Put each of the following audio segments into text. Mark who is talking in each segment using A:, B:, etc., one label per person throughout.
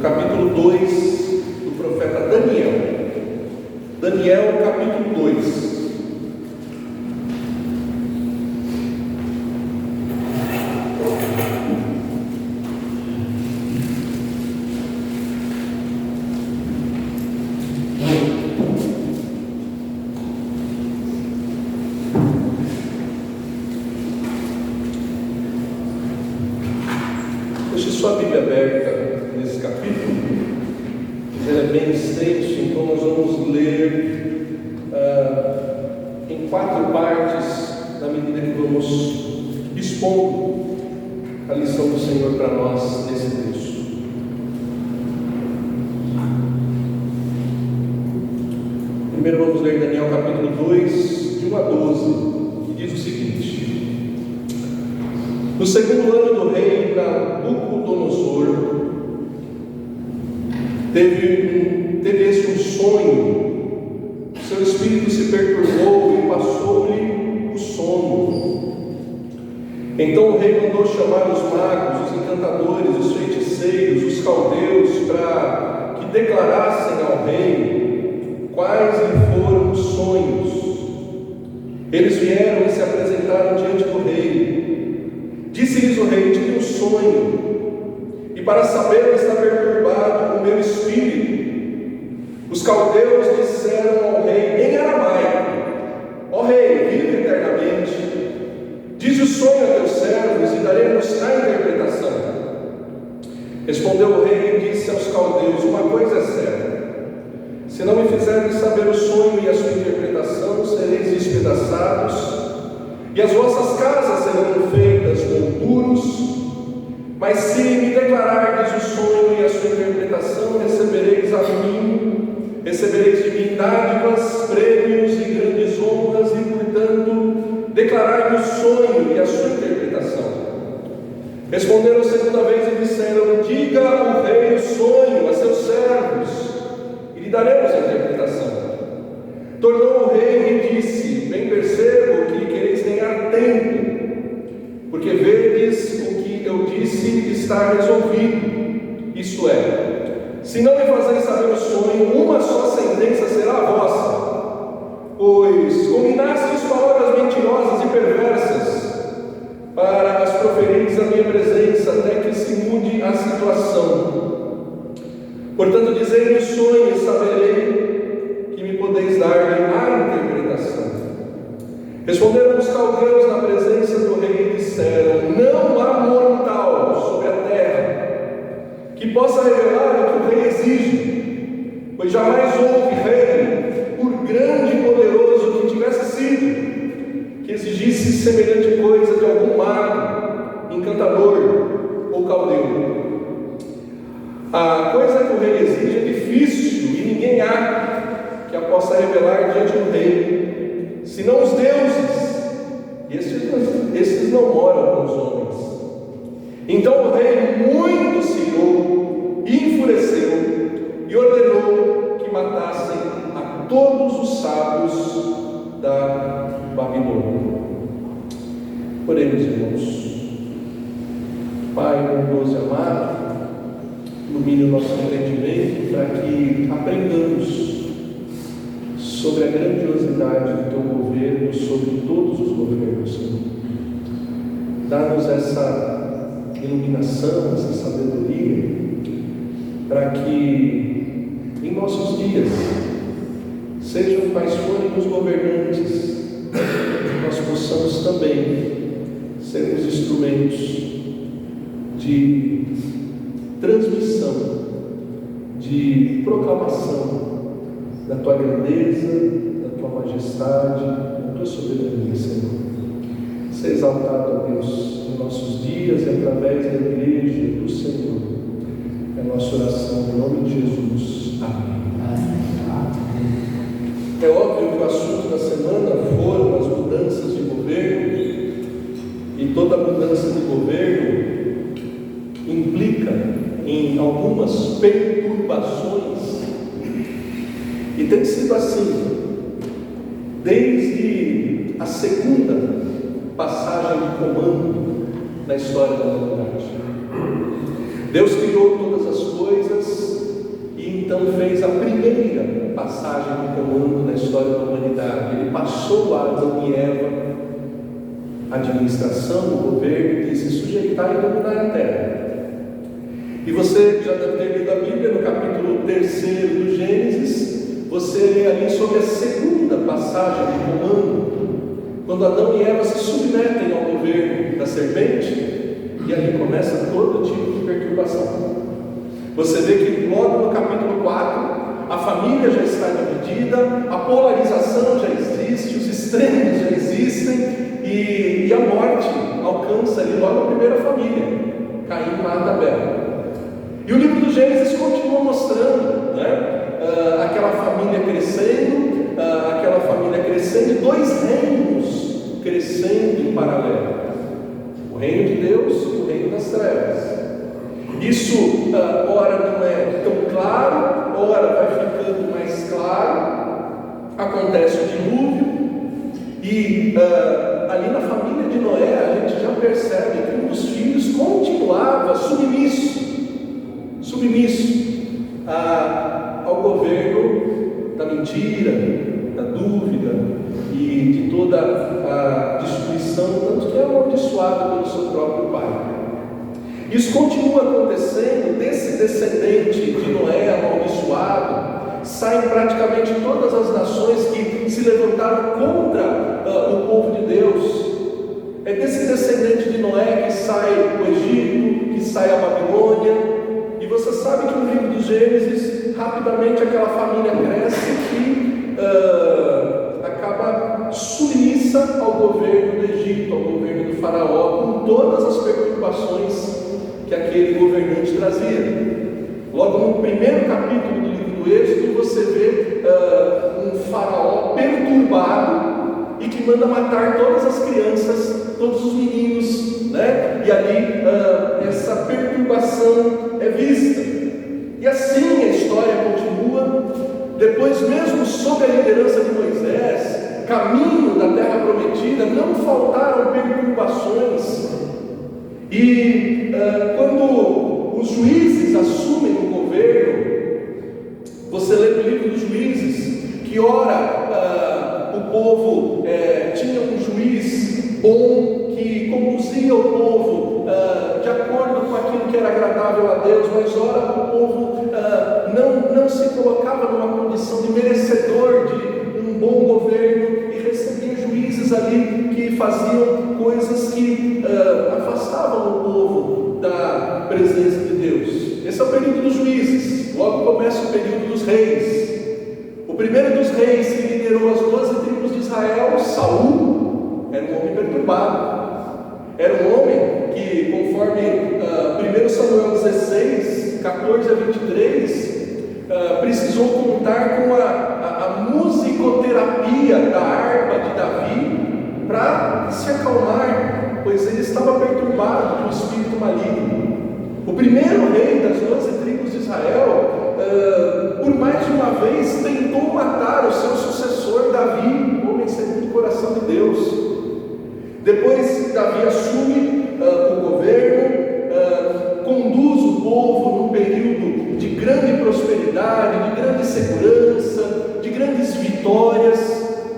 A: capítulo 2 do profeta Daniel. Daniel, capítulo 2. Deixe sua Bíblia aberta nesse capítulo. Ele é bem extenso, então nós vamos ler em 4 partes, na medida que vamos expondo a lição do Senhor para nós nesse texto. Primeiro vamos ler Daniel capítulo 2, de 1 a 12, que diz o seguinte: No segundo ano do rei Nabucodonosor, teve esse um sonho, seu espírito se perturbou e passou-lhe o sono. Então o rei mandou chamar os magos, os encantadores, os feiticeiros, os caldeus, para que declarassem ao rei quais lhe foram os sonhos. Eles vieram e se apresentaram diante do rei. Disse-lhes o rei: tive um sonho, e para saber está perturbado o meu espírito. Os caldeus disseram ao rei em aramaico: ó rei, vive eternamente. Diz o sonho a teus servos e daremos a interpretação. Respondeu o rei e disse aos caldeus: uma coisa é certa, se não me fizerem saber o sonho e a sua interpretação, sereis despedaçados, e as vossas casas serão feitas com muros. Mas se me declarardes o sonho e a sua interpretação, recebereis de mim dádivas, prêmios e grandes honras, e portanto declarai-me o sonho e a sua interpretação. Responderam segunda vez e disseram: diga ao rei o sonho a seus servos, e lhe daremos a interpretação. Tornou o rei e disse: bem percebo que quereis ganhar tempo, porque vedes o que eu disse está resolvido. Isto é, se não me fazeis saber o sonho, uma só sentença será a vossa, pois combinastes palavras mentirosas e perversas para as proferirdes na minha presença, até que se mude a situação. Portanto, dizei-me o sonho e saberei que me podeis dar-lhe a interpretação. Responderam os caldeus na presença do rei e disseram: não há mortal sobre a terra que possa revelar o que o rei exige, pois jamais houve rei, por grande e poderoso que tivesse sido, que exigisse semelhante coisa de algum mago, encantador ou caldeu. A coisa que o rei exige é difícil e ninguém há que a possa revelar diante do rei, senão os deuses, e estes não moram com os homens. Então o rei muito se irou e enfureceu, e ordenou que matassem a todos os sábios da Babilônia. Oremos, irmãos. Pai bondoso e amado, ilumine o nosso entendimento para que aprendamos sobre a grandiosidade do teu governo sobre todos os governos, Senhor. Dá-nos essa iluminação, essa sabedoria, para que em nossos dias, sejam quais forem os governantes, nós possamos também sermos instrumentos de transmissão, de proclamação da tua grandeza, da tua majestade, da tua soberania, Senhor. Ser exaltado, a Deus, em nossos dias e através da igreja do Senhor. É a nossa oração, em nome de Jesus. Amém. É óbvio que o assunto da semana foram as mudanças de governo, e toda mudança de governo implica em algumas perturbações, e tem sido assim desde a segunda passagem de comando na história da humanidade. Deus criou todas as coisas então fez a primeira passagem de comando na história da humanidade. Ele passou a Adão e Eva a administração, o governo, e disse: sujeitar e dominar a terra. E você já deve ter lido a Bíblia no capítulo 3 do Gênesis. Você lê ali sobre a segunda passagem de comando, quando Adão e Eva se submetem ao governo da serpente, e ali começa todo tipo de perturbação. Você vê que logo no capítulo 4, a família já está dividida, a polarização já existe, os extremos já existem, e a morte alcança ali logo a primeira família. Caim mata Abel. E o livro do Gênesis continua mostrando, aquela família crescendo, e dois reinos crescendo em paralelo: o reino de Deus e o reino das trevas. Isso, ora não é tão claro, ora vai ficando mais claro. Acontece o dilúvio, e ali na família de Noé, a gente já percebe que um dos filhos continuava submisso ao governo da mentira, da dúvida e de toda a destruição, tanto que é amaldiçoado pelo seu próprio pai. Isso continua acontecendo. Desse descendente de Noé amaldiçoado, saem praticamente todas as nações que se levantaram contra o povo de Deus. É desse descendente de Noé que sai o Egito, que sai a Babilônia. E você sabe que no livro de Gênesis, rapidamente aquela família cresce e acaba submissa ao governo do Egito, ao governo do faraó, com todas as perturbações que aquele governante trazia. Logo no primeiro capítulo do livro do Êxodo, você vê um faraó perturbado e que manda matar todas as crianças, todos os meninos, e ali essa perturbação é vista. E assim a história continua. Depois, mesmo sob a liderança de Moisés, caminho da terra prometida, não faltaram perturbações. E quando os juízes assumem o governo, você lê no livro dos Juízes que ora o povo tinha um juiz bom que conduzia o povo de acordo com aquilo que era agradável a Deus, mas ora o povo não se colocava numa condição de merecedor de um bom governo e recebia juízes ali que faziam coisas que afastavam o povo da presença de Deus. Esse é o período dos juízes. Logo começa o período dos reis. O primeiro dos reis que liderou as 12 tribos de Israel, Saul, era um homem perturbado. Era um homem que, conforme 1 Samuel 16, 14 a 23, precisou contar com a musicoterapia da harpa de Davi para se acalmar, pois ele estava perturbado por um espírito maligno. O primeiro rei das 12 tribos de Israel, por mais de uma vez, tentou matar o seu sucessor Davi, homem segundo o coração de Deus. Depois Davi assume o governo, conduz o povo num período de grande prosperidade, de grande segurança, de grandes vitórias.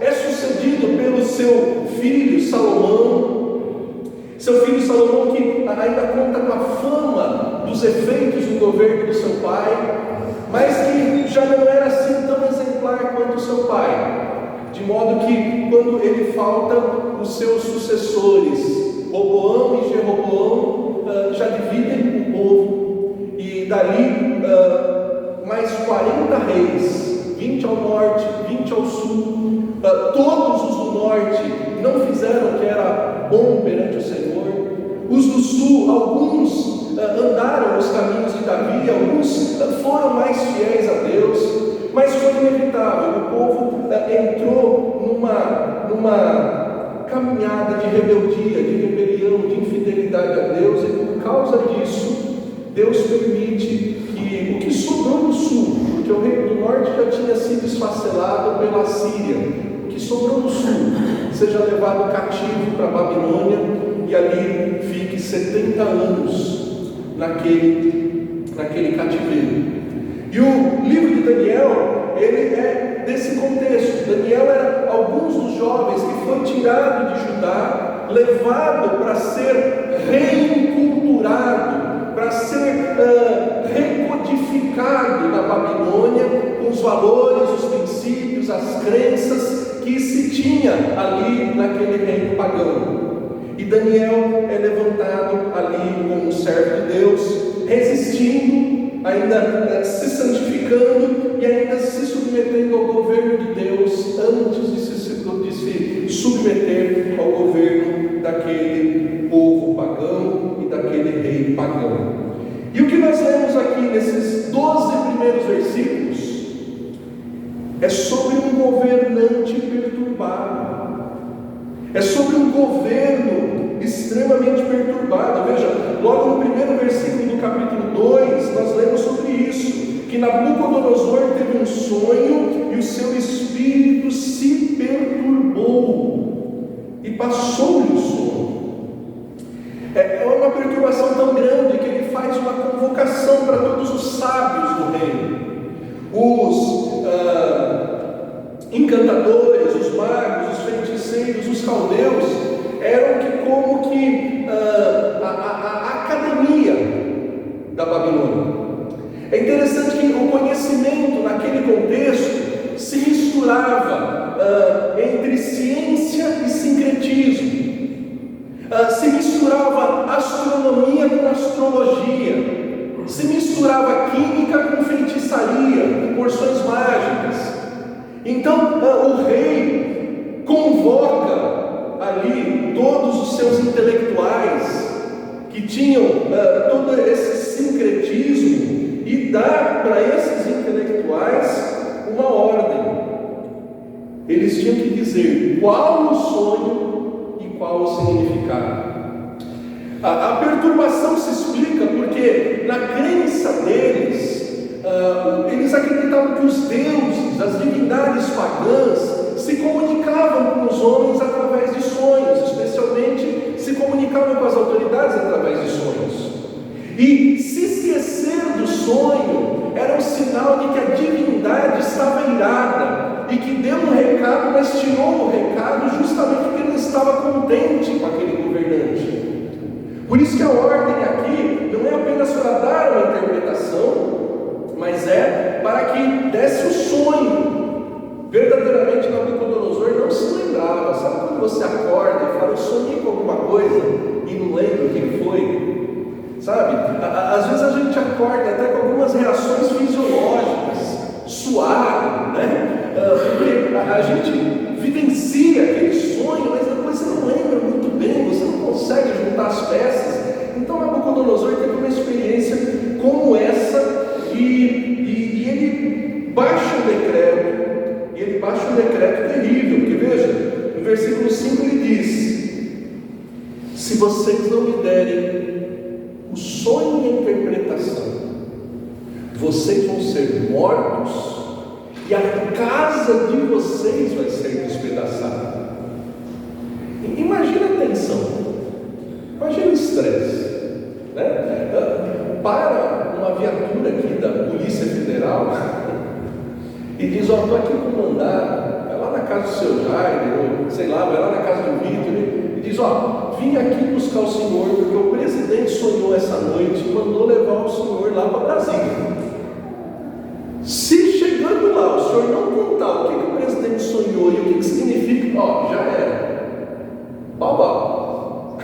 A: É sucedido pelo seu filho Salomão. Seu filho Salomão, que ainda conta com a fama dos efeitos do governo do seu pai, mas que já não era assim tão exemplar quanto o seu pai. De modo que, quando ele falta, os seus sucessores, Roboão e Jeroboão, já dividem o povo. E dali, mais 40 reis, 20 ao norte, 20 ao sul, todos os do norte não fizeram o que era bom perante o Senhor. Os do sul, alguns andaram nos caminhos de Davi, alguns foram mais fiéis a Deus. Mas foi inevitável, o povo entrou numa caminhada de rebeldia, de rebelião, de infidelidade a Deus, e por causa disso, Deus permite que o que sobrou no sul, porque o reino do norte já tinha sido esfacelado pela Síria, o que sobrou no sul seja levado cativo para a Babilônia e ali fique 70 anos naquele cativeiro. E o livro de Daniel, ele é desse contexto. Daniel era alguns dos jovens que foi tirado de Judá, levado para ser reinculturado, para ser recodificado na Babilônia, com os valores, os princípios, as crenças que se tinha ali naquele reino pagão. E Daniel é levantado ali como um servo de Deus, resistindo, ainda se santificando e ainda se submetendo ao governo de Deus antes de se submeter ao governo daquele povo pagão e daquele rei pagão. E o que nós lemos aqui nesses 12 primeiros versículos é sobre um governante perturbado. É sobre um governo extremamente perturbado. Veja, logo no primeiro versículo do capítulo 2, nós lemos sobre isso, que Nabucodonosor teve um sonho e o seu espírito se perturbou e passou-lhe o sonho. É uma perturbação tão grande que ele faz uma convocação para todos os sábios do reino, os encantadores, os magos, os feiticeiros, os caldeus, eram como que a academia da Babilônia. É interessante que o conhecimento naquele contexto se misturava entre ciência e sincretismo, se misturava astronomia com astrologia, se misturava química com feitiçaria, porções mágicas. Então o rei convoca ali todos os seus intelectuais que tinham todo esse sincretismo e dá para esses intelectuais uma ordem. Eles tinham que dizer qual o sonho e qual o significado. A perturbação se explica porque na crença deles, eles acreditavam que os deuses, as divindades pagãs, se comunicavam com os homens através de sonhos, especialmente se comunicavam com as autoridades através de sonhos. E se esquecer do sonho era um sinal de que a divindade estava irada e que deu um recado, mas tirou o recado justamente porque não estava contente com aquele governante. Por isso que a ordem aqui não é apenas para dar uma interpretação, mas é para que desse o sonho. Verdadeiramente Nabucodonosor não se lembrava. Sabe quando você acorda e fala, eu sonhei com alguma coisa e não lembra o que foi? Sabe? Às vezes a gente acorda até com algumas reações fisiológicas, suado, né? Porque a gente vivencia aquele sonho, mas depois você não lembra muito bem, você não consegue juntar as peças. Então Nabucodonosor teve uma experiência como essa e ele baixa um decreto. E ele baixa um decreto terrível, porque veja, no versículo 5 ele diz: se vocês não me derem o sonho e a interpretação, vocês vão ser mortos e a casa de vocês vai ser despedaçada. Imagina a tensão, imagina o estresse, né? Para uma viatura aqui da Polícia Federal e diz, estou aqui comandado, vai lá na casa do seu Jair, ou sei lá, vai lá na casa do Vitor, e diz, vim aqui buscar o senhor, porque o presidente sonhou essa noite e mandou levar o senhor lá para Brasília. Se chegando lá, o senhor não contar o que o presidente sonhou e o que significa, já era. Pau.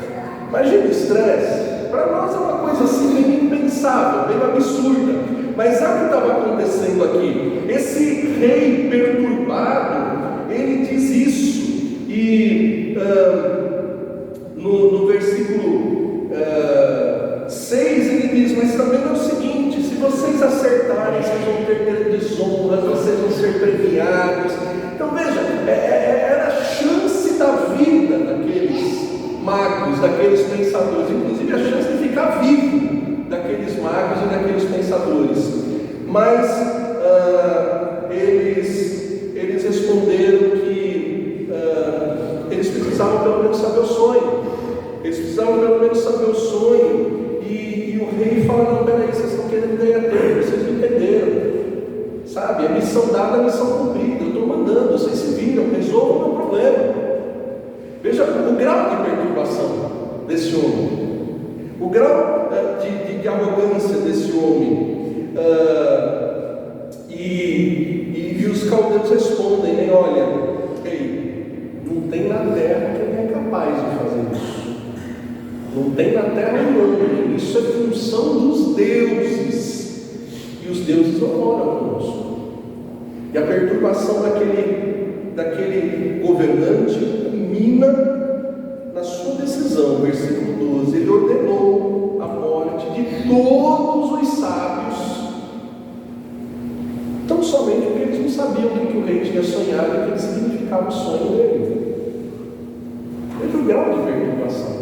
A: Imagina o estresse. Para nós é uma coisa assim bem impensável, bem absurda. Mas sabe o que estava acontecendo aqui? Esse rei perturbado, ele diz isso. E no versículo 6 ele diz, mas também é o seguinte, se vocês acertarem, vocês vão ter desonras, vocês vão ser premiados. Então veja, era a chance da vida daqueles magos, daqueles pensadores, inclusive a chance de ficar vivo daqueles magos e daqueles pensadores. Mas eles responderam que eles precisavam pelo menos saber o sonho. Eles precisavam pelo menos saber o sonho. E o rei fala, não, peraí, vocês estão querendo ganhar tempo, vocês não entenderam. sabe? É missão dada, missão cumprida. Eu estou mandando, vocês se viram, resolvam o meu problema. Veja o grau de perturbação desse homem, o grau de arrogância desse homem. E os caldeus respondem, né? Olha, não tem na terra quem é capaz de fazer isso. Não tem na terra um homem. Isso é função dos deuses. E os deuses não moram conosco. E a perturbação daquele governante culmina na sua decisão. Versículo 12: ele ordenou a morte de todos os sábios, tão somente porque eles não sabiam o que o rei tinha sonhado e o que significava o sonho dele. Veja o grau de perturbação.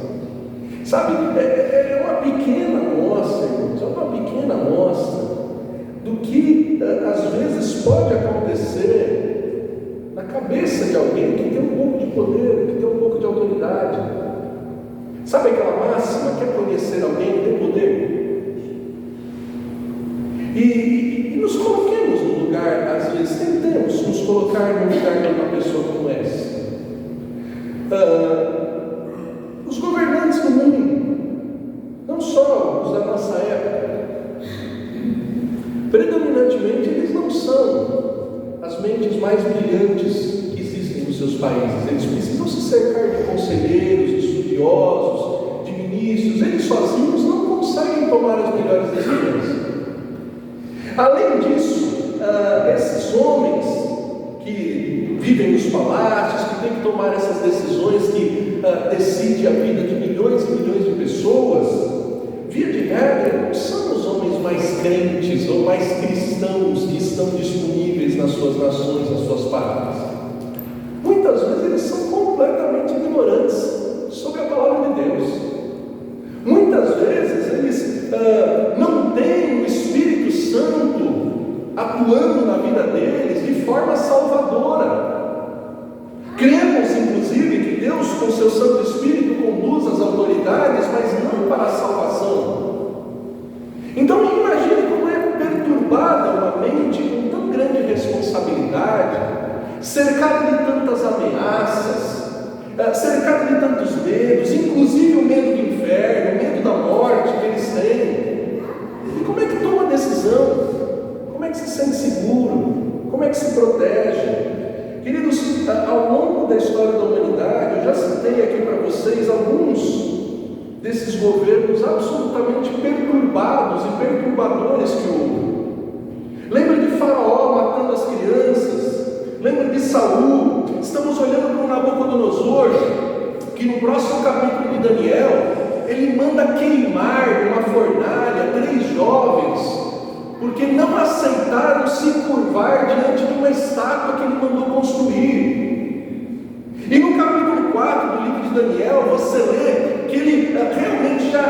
A: Sabe, é uma pequena amostra, irmãos, é uma pequena amostra do que às vezes pode acontecer na cabeça de alguém que tem um pouco de poder, que tem um pouco de autoridade. Sabe aquela máxima, quer conhecer alguém que tem poder? E nos coloquemos no lugar, às vezes tentemos nos colocar no lugar de uma pessoa como essa. Os governantes do mundo, não só os da nossa época, predominantemente eles não são as mentes mais brilhantes que existem nos seus países. Eles precisam se cercar de conselheiros, de estudiosos, de ministros. Eles sozinhos não conseguem tomar as melhores decisões. Além disso, esses homens que vivem nos palácios, que têm que tomar essas decisões que decidem a vida de milhões e milhões de pessoas, via de regra, não são os homens mais crentes ou mais cristãos que estão disponíveis nas suas nações, nas suas pátrias. Muitas vezes eles são completamente ignorantes sobre a palavra de Deus. Muitas vezes eles não têm o Espírito Santo atuando na vida deles de forma salvadora. Cremos, inclusive, que Deus, com seu Santo Espírito, conduz as autoridades, mas não para a salvação. Então, imagine como é perturbada uma mente com tão grande responsabilidade, cercada de tantas ameaças, cercada de tantos medos, inclusive o medo do inferno, o medo da morte que eles têm. E como é que toma a decisão? Como é que se sente seguro? Como é que se protege? Queridos, ao longo da história da humanidade, eu já citei aqui para vocês alguns desses governos absolutamente perturbados e perturbadores que houve. Lembra de Faraó matando as crianças? Lembra de Saul? Estamos olhando para o Nabucodonosor, que no próximo capítulo de Daniel, ele manda queimar numa fornalha 3 jovens, porque não aceitaram se curvar diante de uma estátua que ele mandou construir. E no capítulo 4 do livro de Daniel, você lê que ele realmente já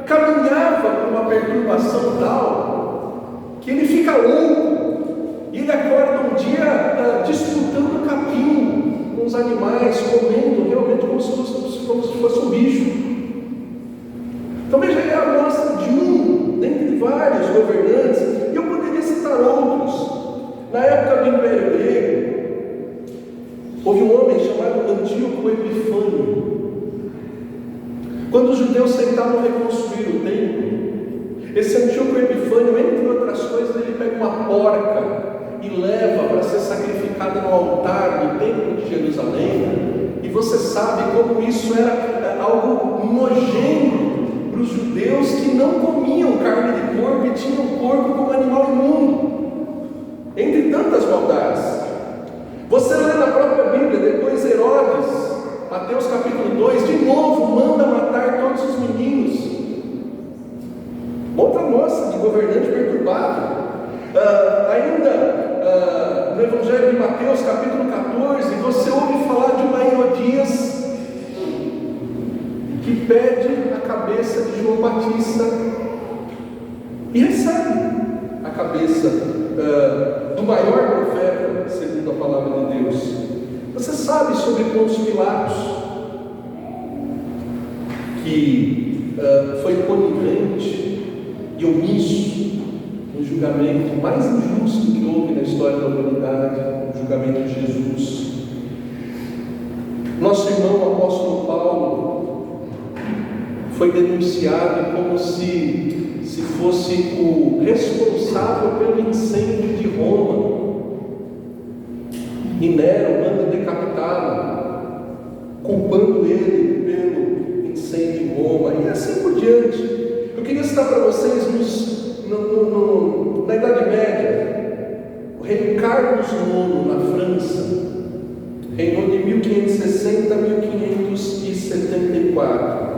A: caminhava por uma perturbação tal, que ele fica louco, e ele acorda um dia disputando capim com os animais, comendo realmente como se fosse um bicho. Então veja, é a amostra de um dentre vários governantes, e eu poderia citar outros. Na época do Império Grego, houve um homem chamado Antíoco Epifânio. Quando os judeus tentavam reconstruir o templo, esse Antíoco Epifânio, entre outras coisas, ele pega uma porca e leva para ser sacrificada no altar do templo de Jerusalém. E você sabe como isso era algo nojento para os judeus que não comiam carne de porco e tinham porco como animal imundo, entre tantas maldades. Você lê na própria Bíblia, depois Herodes, Mateus capítulo 2, de novo manda matar todos os meninos. Outra mostra de governante perturbado. Ainda no Evangelho de Mateus capítulo 14, você ouve falar de uma Herodias que pede a cabeça de João Batista e recebe a cabeça do maior profeta, segundo a palavra de Deus. Você sabe sobre Pôncio Pilatos, que foi conivente e omisso julgamento mais injusto que houve na história da humanidade, o julgamento de Jesus. Nosso irmão apóstolo Paulo foi denunciado como se fosse o responsável pelo incêndio de Roma. E Nero manda decapitá-lo, culpando ele pelo incêndio em Roma, e assim por diante. Eu queria citar para vocês na Idade Média, o rei Carlos IX na França reinou de 1560 a 1574.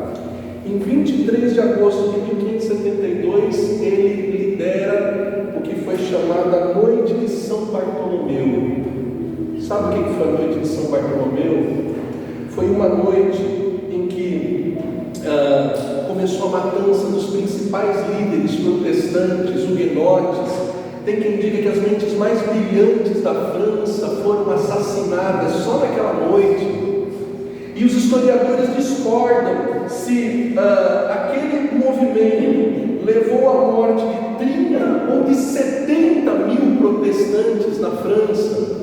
A: Em 23 de agosto de 1572, ele lidera o que foi chamada a Noite de São Bartolomeu. Sabe o que foi a Noite de São Bartolomeu? Foi uma noite em que começou a matança dos principais líderes protestantes, huguenotes. Tem quem diga que as mentes mais brilhantes da França foram assassinadas só naquela noite. E os historiadores discordam se aquele movimento levou à morte de 30 ou de 70 mil protestantes na França.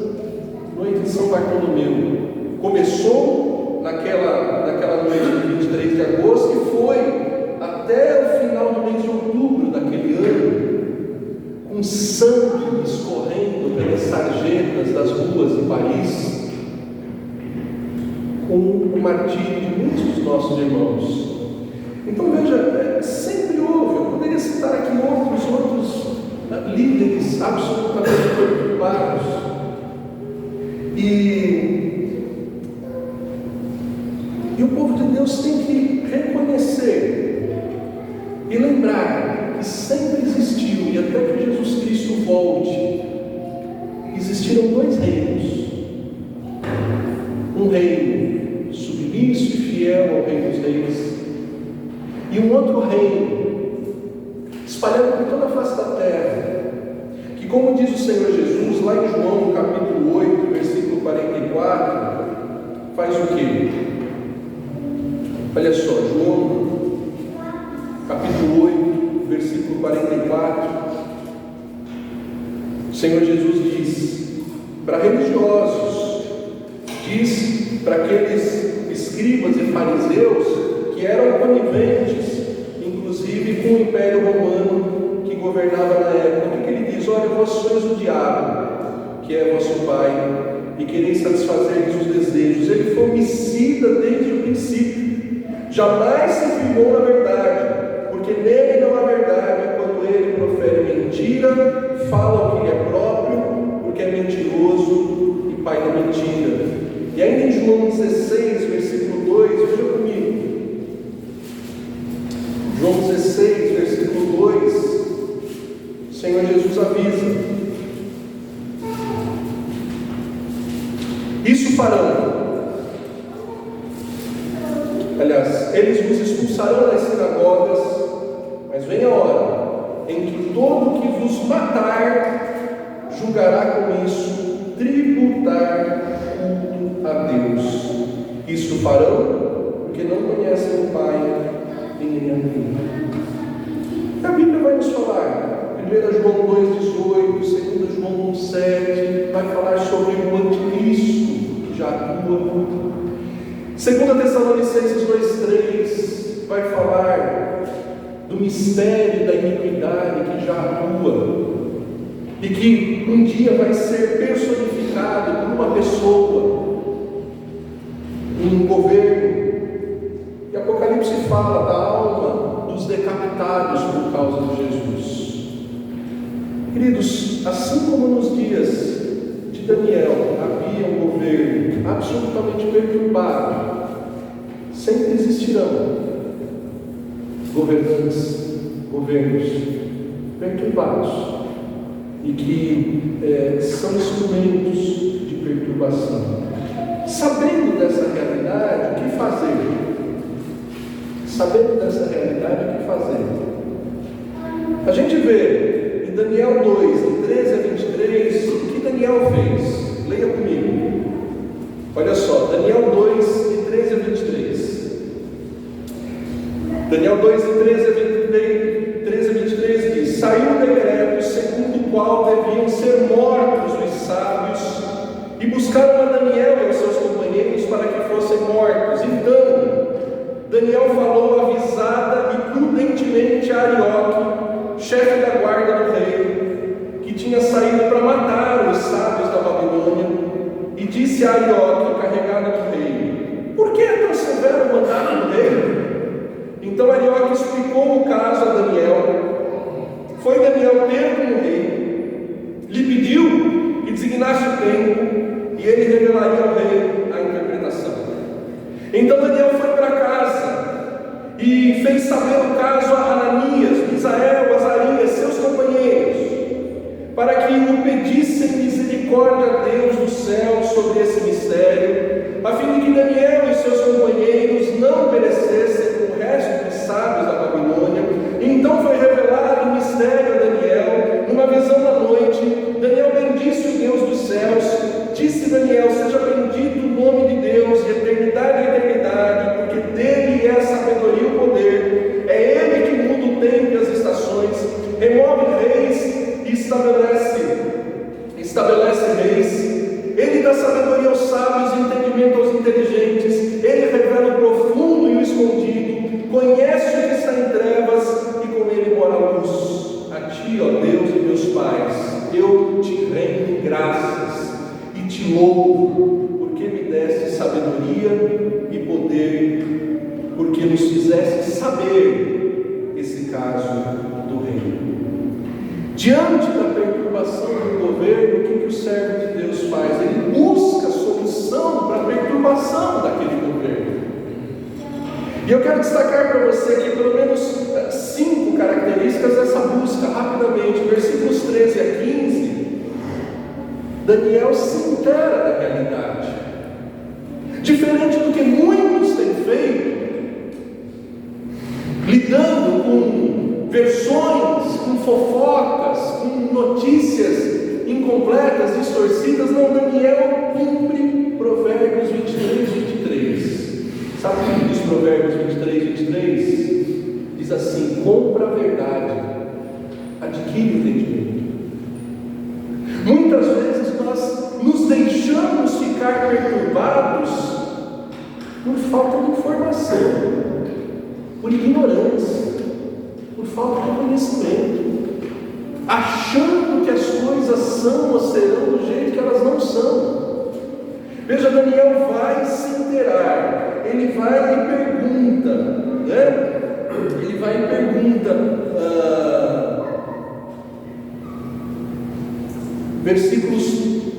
A: Noite de São Bartolomeu. Começou naquela noite de 23 de agosto e foi até o final do mês de outubro daquele ano, com sangue escorrendo pelas sarjetas das ruas de Paris, com o martírio de muitos dos nossos irmãos. Então veja, sempre houve, eu poderia citar aqui outros líderes absolutamente perturbados. E o povo de Deus tem que reconhecer e lembrar que sempre existiu, e até que Jesus Cristo volte, existiram dois reinos. Um reino submisso e fiel ao Rei dos Reis, e um outro reino espalhado por toda a face da terra, que, como diz o Senhor Jesus lá em João capítulo 8, versículo 44, faz o quê? Olha só, João capítulo 8, versículo 44, o Senhor Jesus diz para religiosos, diz para aqueles escribas e fariseus que eram coniventes, inclusive com o Império Romano que governava na época. O que ele diz? Olha, vós sois o diabo, que é vosso pai, e quereis satisfazer os desejos. Ele foi homicida desde o princípio, jamais se firmou na verdade, porque nele não há verdade. Quando ele profere mentira, fala o que lhe é próprio, porque é mentiroso e pai da mentira. E ainda em João 16, versículo 2, veja comigo. João 16, versículo 2, o Senhor Jesus avisa: isso farão. Aliás, eles vos expulsarão das sinagogas, mas vem a hora em que todo que vos matar julgará com isso tributar culto a Deus. Isso farão porque não conhecem o Pai nem a mim. A Bíblia vai nos falar, 1 João 2,18, 2 João 1,7, vai falar sobre o anticristo que já atua. 2 Tessalonicenses 2,3 vai falar do mistério da iniquidade que já atua e que um dia vai ser personificado por uma pessoa, um governo. E Apocalipse fala da alma dos decapitados por causa de Jesus. Queridos, assim como nos dias de Daniel havia um governo absolutamente perturbado, sempre existirão governos perturbados e que são instrumentos de perturbação. Sabendo dessa realidade, o que fazer? Sabendo dessa realidade, o que fazer? A gente vê em Daniel 2, de 13 a 23, o que Daniel fez. Leia comigo. Olha só, Daniel 2, de 13 a 23. Daniel 2, de 13 a 23 diz: saiu o decreto segundo levaram a Daniel e aos seus companheiros para que fossem mortos. Então, Daniel falou avisada e prudentemente a Arioque, chefe da guarda do rei, que tinha saído para matar os sábios da Babilônia, e disse a Arioque, carregada do rei: por que é tão severo o mandato do rei? Então Arioque explicou o caso a Daniel. Foi Daniel ter com o rei, lhe pediu que designasse o tempo, e ele revelaria ao rei a interpretação. Então Daniel foi para casa e fez saber o caso a Ananias, Misael, Azarias, seus companheiros, para que o pedissem misericórdia a Deus do céu sobre esse mistério, a fim de que Daniel e seus companheiros não perecessem com o resto dos sábios da Babilônia. Então foi revelado o mistério a Daniel, numa visão da noite. Daniel bendisse o Deus dos céus. Disse Daniel: seja bendito o nome de Deus de eternidade a eternidade, porque dele é a sabedoria e o poder. É ele que muda o tempo e as estações, remove reis e estabelece reis. Ele dá sabedoria aos sábios e entendimento aos inteligentes. Ele revela o profundo e o escondido, conhece o que está em trevas, e com ele mora a luz. A ti, ó Deus e meus pais, eu te rendo graças e te louvo, porque me deste sabedoria e poder, porque nos fizeste saber esse caso do reino. Diante da perturbação do governo, o que o servo de Deus faz? Ele busca solução para a perturbação daquele governo. E eu quero destacar para você aqui pelo menos 5 características dessa busca, rapidamente. Versículos 13 a 15, Daniel se inteira da realidade. Diferente do que muitos têm feito, lidando com versões, com fofocas, com notícias incompletas, distorcidas, não, Daniel cumpre Provérbios 23, 23. Sabe o que diz Provérbios 23, 23? Diz assim: compra a verdade, adquire o entendimento. Muitas vezes nós nos deixamos ficar perturbados por falta de informação, por ignorância, por falta de conhecimento, achando que as coisas são ou serão do jeito que elas não são. Veja, Daniel vai se inteirar, ele vai e pergunta, né? Ele vai e pergunta, versículos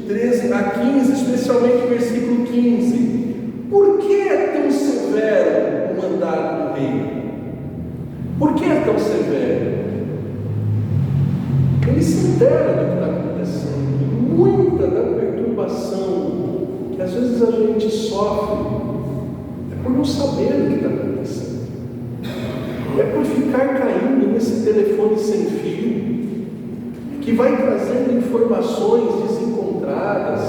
A: 13 a 15, especialmente versículo 15: por que é tão severo o mandato do rei? Por que é tão severo? Ele se inteira do que está acontecendo. E muita da perturbação que às vezes a gente sofre é por não saber o que está acontecendo, é por ficar caindo nesse telefone sem fio, que vai trazendo informações desencontradas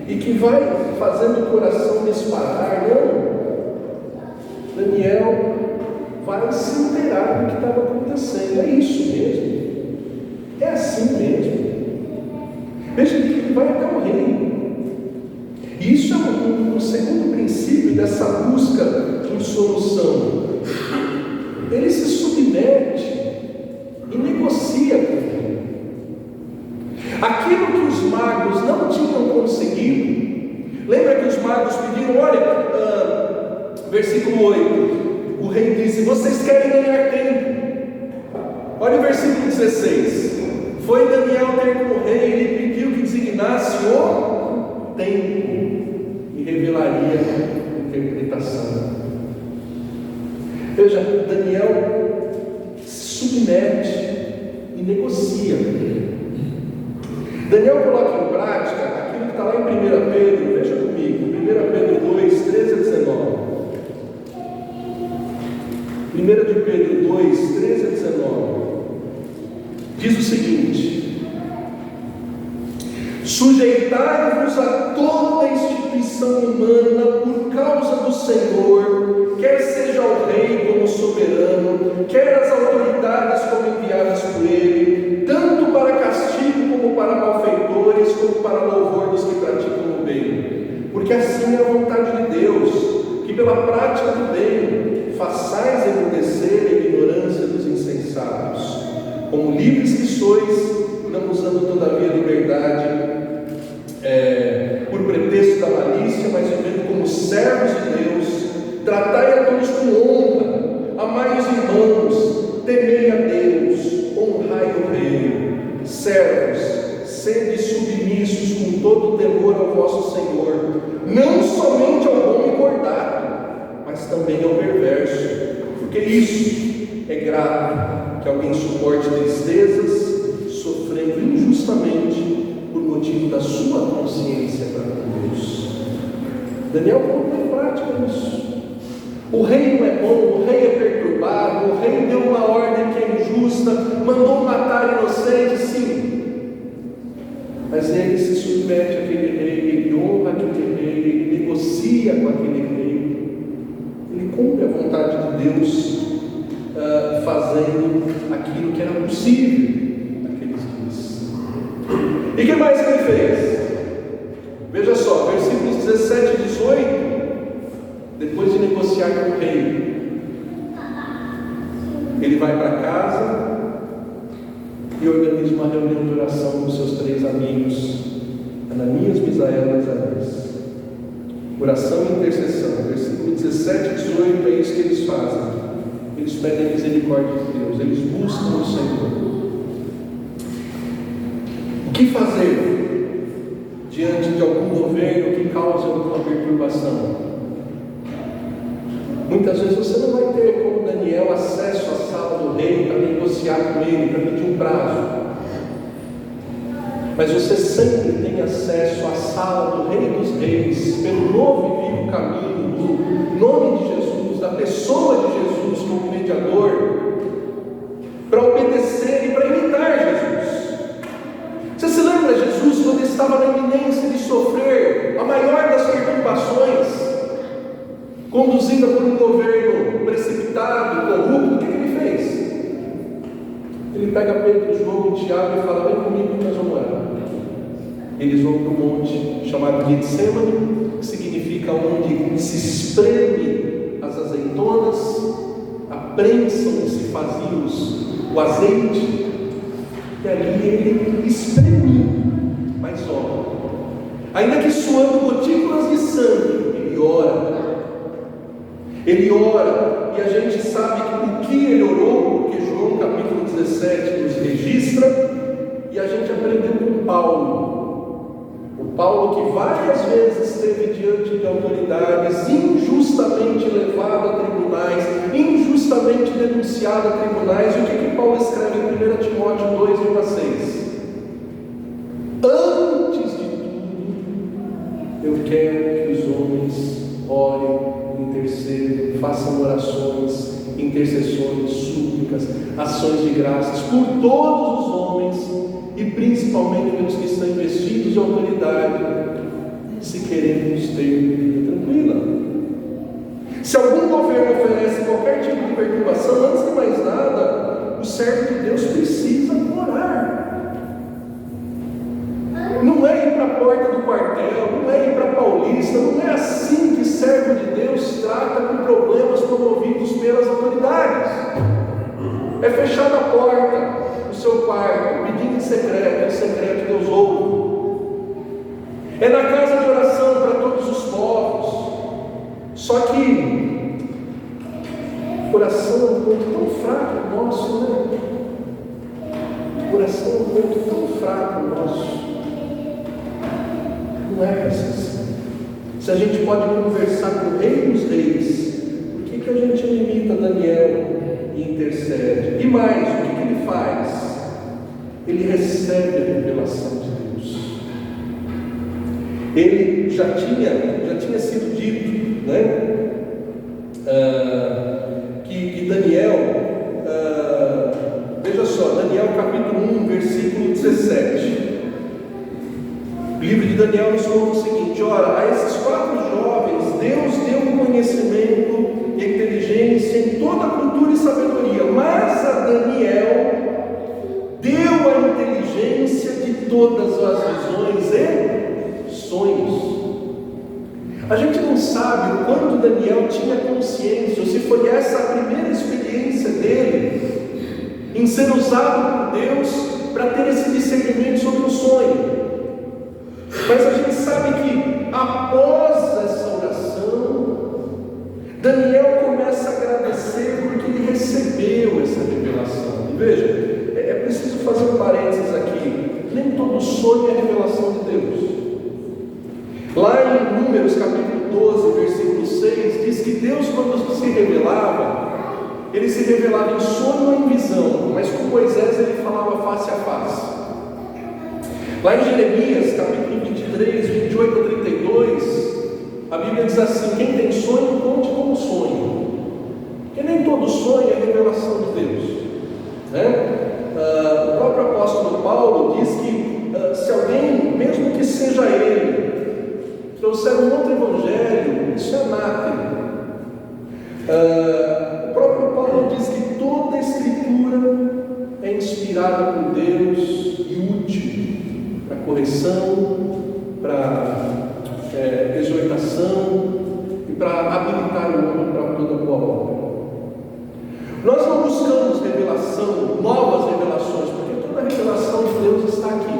A: e que vai fazendo o coração disparar. Não, Daniel vai se inteirar do que estava acontecendo. É isso mesmo, é assim mesmo. Veja que ele vai até o rei. E isso é um segundo princípio dessa busca por solução. Ele se submete e negocia com ele. Aquilo que os magos não tinham conseguido. Lembra que os magos pediram? Olha, versículo 8. O rei disse: vocês querem ganhar tempo. Olha o versículo 16. Foi Daniel ter com o rei, ele pediu que designasse o tempo e revelaria a interpretação. Veja, Daniel se submete e negocia. Daniel coloca em prática aquilo que está lá em 1 Pedro, veja comigo, 1 Pedro 2, 13 a 19. 1 de Pedro 2, 13 a 19, diz o seguinte: sujeitai-vos a toda instituição humana por causa do Senhor, quer seja o rei como soberano, quer as autoridades como enviadas por ele, tanto para castigo como para malfeitores, como para louvor dos que praticam o bem. pela prática do bem, façais emudrecer a ignorância dos insensatos. Como livres que sois, não usando todavia a liberdade por pretexto da malícia, mas vivendo como servos de Deus. Tratai a todos com honra, amai os irmãos, temei a Deus, honrai o rei. Servos, sede submissos com todo o temor ao vosso Senhor, não somente ao bom e cordato, mas também ao perverso, porque isso é grave, que alguém suporte tristezas, sofrendo injustamente por motivo da sua consciência para com Deus. Daniel colocou em prática isso. O rei não é bom, o rei é perturbado, o rei deu uma ordem que é injusta, mandou matar inocentes, sim. Mas ele se submete àquele rei, ele honra aquele rei, ele negocia com aquele rei, ele cumpre a vontade de Deus, fazendo aquilo que era possível naqueles dias. E o que mais que ele fez? Veja só, versículos 17 e 18. Depois de negociar com o rei, ele vai para casa e organiza uma reunião de oração com seus 3 amigos, Ananias, Misael e Azarias. Oração e intercessão. Versículo 17 e 18 é isso que eles fazem. Eles pedem a misericórdia de Deus, eles buscam o Senhor. O que fazer diante de algum governo que causa alguma perturbação? Muitas vezes você não vai ter, como Daniel, acesso à sala do rei para negociar com ele, para pedir um prazo. Mas você sempre tem acesso à sala do Rei dos Reis, pelo novo e vivo caminho, do nome de Jesus, da pessoa de Jesus como mediador, para obedecer e para imitar Jesus. Você se lembra Jesus quando estava na iminência de sofrer a maior das perturbações, conduzida por um governo precipitado, corrupto? O que ele fez? Ele pega Pedro, João e Tiago e fala: vem comigo que nós vamos orar. Eles vão para um monte chamado Getsemane, que significa onde se espreme as azeitonas, aprensam-se vazios o azeite, e ali ele espremiu. Mas ainda que suando gotículas de sangue, ele ora. Ele ora, e a gente sabe o que ele orou, porque João capítulo 17 nos registra, e a gente aprendeu com Paulo. O Paulo que várias vezes esteve diante de autoridades, injustamente levado a tribunais, injustamente denunciado a tribunais. E o que Paulo escreve em 1 Timóteo 2, 1 a 6? Antes de tudo, eu quero que os homens orem, intercedam, façam orações, intercessões, súplicas, ações de graças por todos os homens, e principalmente pelos que estão investidos de autoridade, se queremos ter vida tranquila. Se algum governo oferece qualquer tipo de perturbação, antes de mais nada, o servo de Deus precisa orar. Não é ir para a porta do quartel, não é ir para a Paulista, não é assim que servo de Deus trata com problemas promovidos pelas autoridades. É fechar a porta do seu quarto, pedindo em secreto Deus ouve. É na casa de oração para todos os povos. Só que oração é um ponto tão fraco nosso, né? Oração é um ponto tão fraco nosso. Não é assim. Se a gente pode conversar com o Rei dos Reis, por que a gente não imita Daniel e intercede? E mais, o que ele faz? Ele recebe a revelação de Deus. Ele já tinha sido dito, né? Que Daniel, veja só, Daniel capítulo 1, versículo 17. O livro de Daniel nos conta o seguinte: ora, a esses 4 jovens Deus deu conhecimento e inteligência em toda a cultura e sabedoria, mas a Daniel deu a inteligência de todas as visões e sonhos. A gente não não sabe o quanto Daniel tinha consciência, ou se foi essa a primeira experiência dele em ser usado por Deus para ter esse discernimento sobre o sonho. Mas a gente sabe que após essa oração, Daniel começa a agradecer porque ele recebeu essa revelação. E veja, é preciso fazer um parênteses aqui. Nem todo sonho é revelação de Deus. Lá em Números capítulo 12, versículo 6, diz que Deus, quando se revelava, ele se revelava em sonho ou em visão, mas com Moisés ele falava face a face. Lá em Jeremias capítulo 23, 28 a 32, a Bíblia diz assim: quem tem sonho, conte como sonho. Porque nem todo sonho é revelação de Deus, né? O próprio apóstolo Paulo diz que se alguém, mesmo que seja ele, trouxer um outro evangelho, isso é anátema. O próprio Paulo diz que toda a Escritura é inspirada por Deus e útil para correção, para exortação e para habilitar o homem para toda boa obra. Nós não buscamos revelação, novas revelações, porque toda a revelação de Deus está aqui,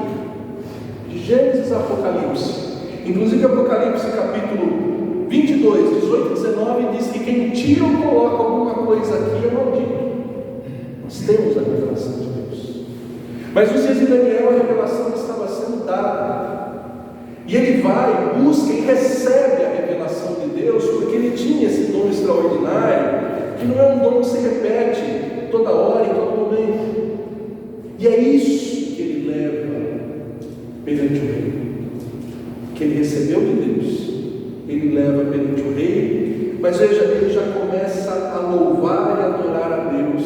A: de Gênesis a Apocalipse. Inclusive Apocalipse capítulo 22, 18 e 19 diz que quem tira ou coloca alguma coisa aqui é maldito. Nós temos a revelação de Deus. Mas nos dias de Daniel a revelação estava sendo dada. E ele vai, busca e recebe a revelação de Deus, porque ele tinha esse dom extraordinário, que não é um dom que se repete toda hora, em todo momento. E é isso que ele leva perante o rei. Que ele recebeu de Deus, ele leva perante o rei, mas veja, ele já começa a louvar e adorar a Deus.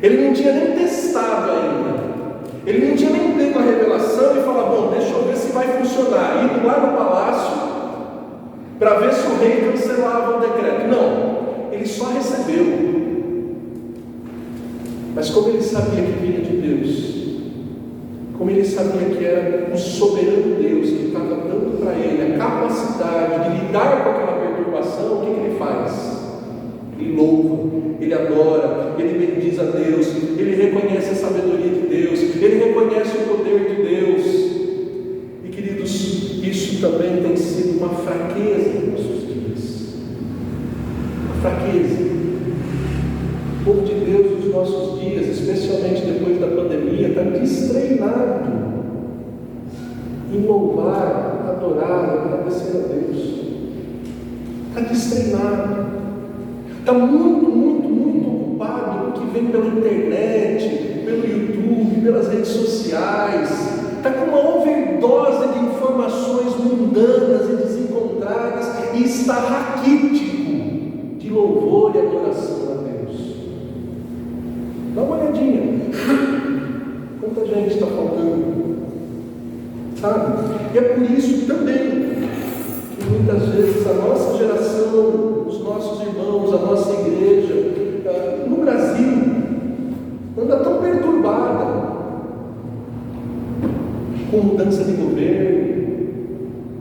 A: Ele não tinha nem testado ainda, ele não tinha nem pego a revelação e falado: bom, deixa eu ver se vai funcionar, indo lá no palácio para ver se o rei cancelava o decreto. Não, ele só recebeu. Mas como ele sabia que vinha de Deus, como ele sabia que era o soberano Deus que estava dando para ele a capacidade de lidar com aquela perturbação, o que ele faz? Ele louva, ele adora, ele bendiz a Deus, ele reconhece a sabedoria de Deus, ele reconhece o poder de Deus. E queridos, isso também tem sido uma fraqueza nos nossos dias. Uma fraqueza. O povo de Deus nos nossos dias, especialmente depois da pandemia, está destreinado em louvar, adorar, agradecer a Deus. Está destreinado. Está muito ocupado com o que vem pela internet, pelo YouTube, pelas redes sociais. Está com uma overdose de informações mundanas e desencontradas e está raquítico de louvor e adoração a Deus. Dá uma olhadinha. Quanta gente está faltando, sabe? E é por isso também que muitas vezes a nossa geração, os nossos irmãos, a nossa igreja, no Brasil, anda tão perturbada com mudança de governo,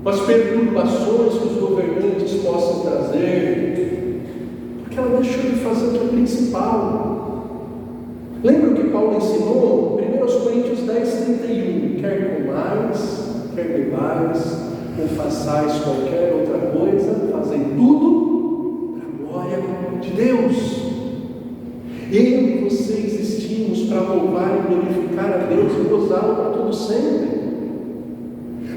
A: com as perturbações que os governantes possam trazer, porque ela deixou de fazer o que é principal. Lembra o que Paulo ensinou? 1 Coríntios 10, 31. Quer comais, quer bebais, ou façais qualquer outra coisa, fazem tudo para a glória de Deus. Eu e você existimos para louvar e glorificar a Deus e gozá-lo para todo sempre.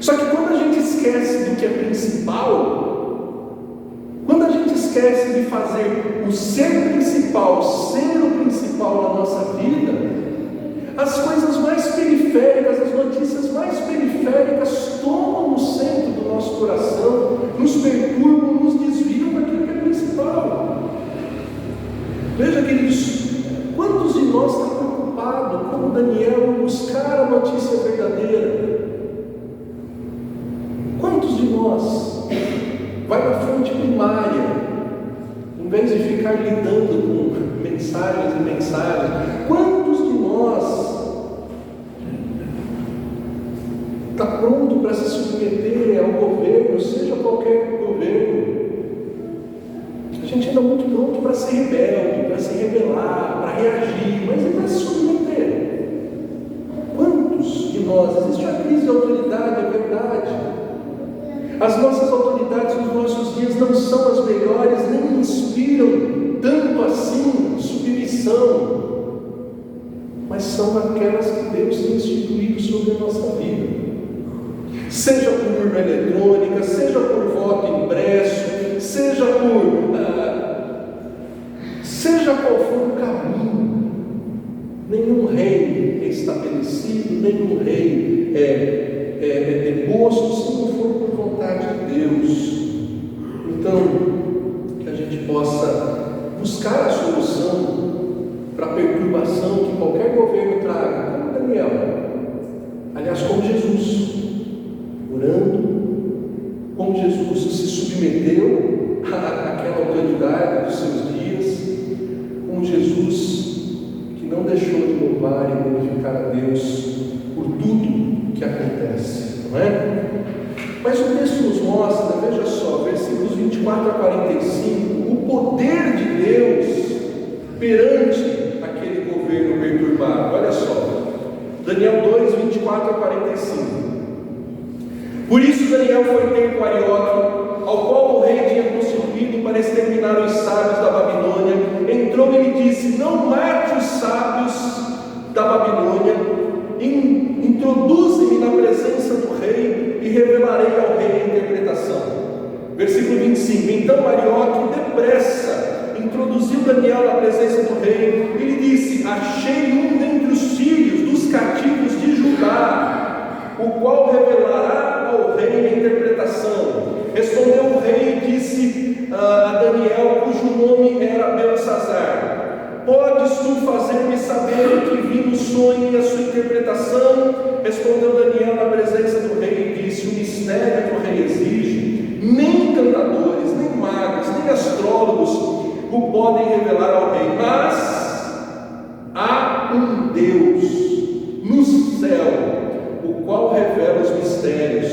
A: Só que quando a gente esquece do que é principal, quando a gente esquece de fazer o ser principal ser o principal na nossa vida, as coisas mais periféricas, as notícias mais periféricas tomam o centro do nosso coração, nos perturbam, nos desviam daquilo que é principal. Veja, queridos, quantos de nós estão preocupados, como Daniel, em buscar a notícia verdadeira? Quantos de nós vai na fonte primária, em vez de ficar lidando com mensagens e mensagens? Quantos de nós está pronto para se submeter ao governo, seja qualquer governo. A gente ainda é muito pronto para ser rebelde, para se rebelar, para reagir, mas e para se submeter? Quantos de nós? Existe uma crise de autoridade, é verdade. As nossas autoridades nos nossos dias não são as melhores, nem inspiram tanto assim submissão, mas são aquelas que Deus tem instituído sobre a nossa vida. Seja por urna eletrônica, seja por voto impresso, seja qual for o caminho, nenhum rei é estabelecido, nenhum rei é deposto, se não for por vontade de Deus. Então, que a gente possa buscar a solução para a perturbação que qualquer governo traga, como Daniel, aliás, como Jesus, orando, como Jesus se submeteu àquela autoridade dos seus dias, como Jesus que não deixou de louvar e glorificar a Deus por tudo que acontece, não é? Mas o texto nos mostra, veja só, versículos 24 a 45, o poder de Deus perante aquele governo perturbado. Olha só, Daniel 2, 24 a 45. Por isso Daniel foi ter com Arioque, ao qual o rei tinha constituído para exterminar os sábios da Babilônia. Entrou e lhe disse: não mate os sábios da Babilônia, introduze-me na presença do rei e revelarei ao rei a interpretação. Versículo 25. Então Arioque depressa introduziu Daniel na presença do rei e lhe disse: achei um dentre os filhos dos cativos de Judá, o qual revelará ao rei a interpretação. Respondeu o rei e disse a Daniel, cujo nome era Beltesazar: podes tu fazer-me saber o que vi no sonho e a sua interpretação? Respondeu Daniel na presença do rei e disse: o mistério que o rei exige, nem encantadores, nem magos, nem astrólogos o podem revelar ao rei, mas há um Deus no céu, o qual revela os mistérios,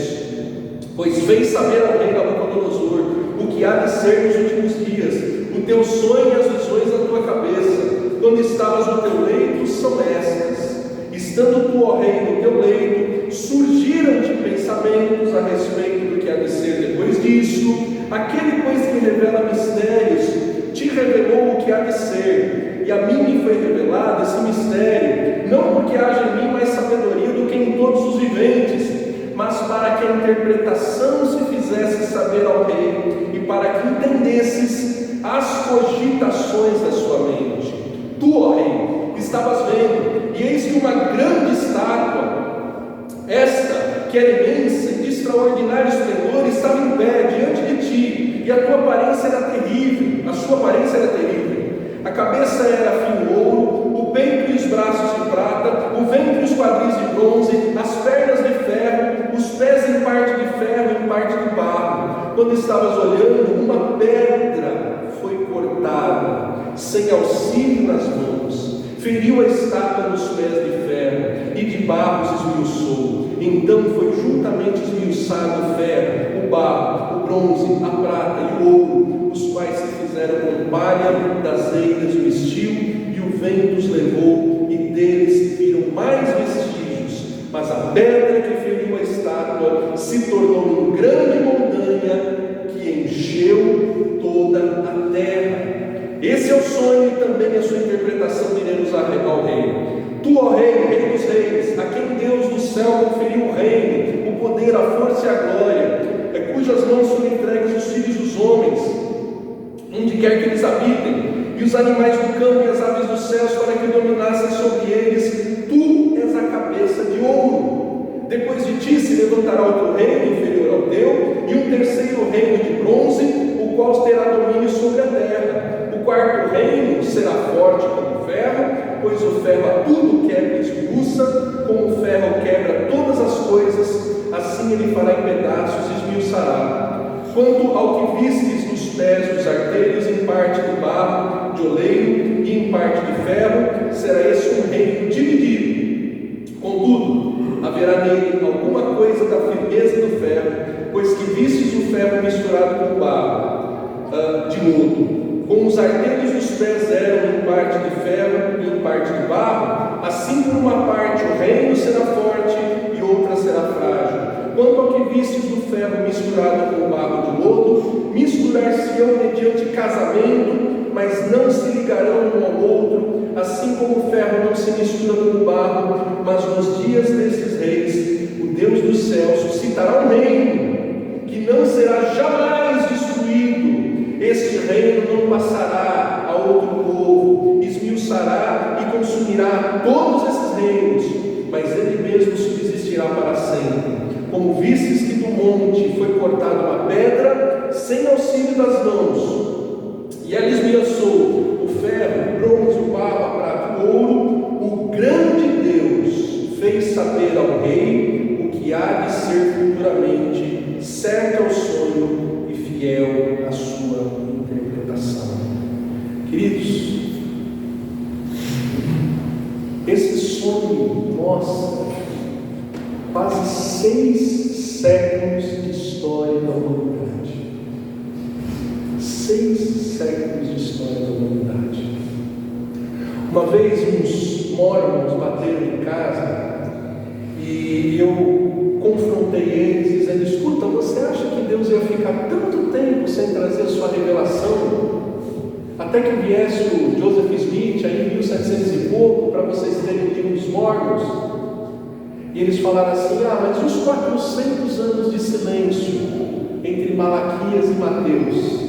A: pois fez saber ao rei Nabucodonosor o que há de ser nos últimos dias. O teu sonho e as visões da tua cabeça, quando estavas no teu leito, são estas. Estando tu, ó rei, no teu leito, surgiram-te pensamentos a respeito do que há de ser depois disso. Aquele, pois, que revela mistérios, te revelou o que há de ser, e a mim me foi revelado esse mistério, não porque haja em mim mais sabedoria do que em todos os viventes, mas para que a interpretação se fizesse saber ao rei, e para que entendesses as cogitações da sua mente. Tu, ó rei, estavas vendo, e eis que uma grande estátua, esta que era imensa e de extraordinário esplendor, estava em pé diante de ti, e a tua aparência era terrível, a sua aparência era terrível. A cabeça era fino ouro, o peito e os braços de prata, o ventre e os quadris de bronze, as pernas de ferro, os pés em parte de ferro e em parte de barro. Quando estavas olhando, uma pedra foi cortada, sem auxílio nas mãos, feriu a estátua nos pés de ferro e de barro os esmiuçou. Então foi juntamente esmiuçado o ferro, o barro, o bronze, a prata e o ouro, os quais se fizeram com palha das eiras do estio, e o vento os levou, e deles se viram mais vestígios. Mas a pedra que feriu a estátua se tornou em grande montanha que encheu toda a terra. Esse é o sonho e também a sua interpretação diremos ao rei. Tu, ó rei, rei dos reis, a quem Deus do céu conferiu o reino, o poder, a força e a glória, cujas mãos foram entregues os filhos dos homens, onde quer que eles habitem, e os animais do campo e as aves dos céus, para que dominassem sobre eles. Tu és a cabeça de ouro. Depois de ti se levantará outro reino inferior ao teu, e um terceiro reino de bronze, o qual terá domínio sobre a terra. O quarto reino será forte como ferro, pois o ferro a tudo quebra e esmiuça, como o ferro quebra todas as coisas, assim ele fará em pedaços e esmiuçará. Quanto ao que vistes nos pés dos arteiros, em parte de barro, de oleiro, e em parte de ferro, será esse um reino dividido. Contudo, haverá nele alguma coisa da firmeza do ferro, pois que vistes o ferro misturado com barro, de lodo, como os artelhos dos pés eram em parte de ferro e em parte de barro, assim por uma parte o reino será forte e outra será frágil. Quanto ao que vistes do ferro misturado com barro de lodo, misturar-se-ão mediante casamento, mas não se ligarão um ao outro, assim como o ferro não se mistura com o barro. Mas nos dias desses reis, o Deus dos céus suscitará um reino, que não será jamais destruído. Este reino não passará a outro povo, esmiuçará e consumirá todos esses reinos, mas ele mesmo subsistirá para sempre. Como vistes que do monte foi cortada uma pedra, sem auxílio das mãos, e ela esmiuçou o ferro, o bronze, o barro, a prata, o ouro, o grande Deus fez saber ao rei o que há de ser futuramente, certo ao sonho e fiel à sua interpretação. Queridos, esse sonho mostra quase 6 séculos de história da humanidade. 6 séculos de história da humanidade. Uma vez uns mormons bateram em casa e eu confrontei eles dizendo: escuta, você acha que Deus ia ficar tanto tempo sem trazer a sua revelação? Até que viesse o Joseph Smith aí em 1700 e pouco, para vocês terem o livro dos Mormons. E eles falaram assim: mas os 400 anos de silêncio entre Malaquias e Mateus?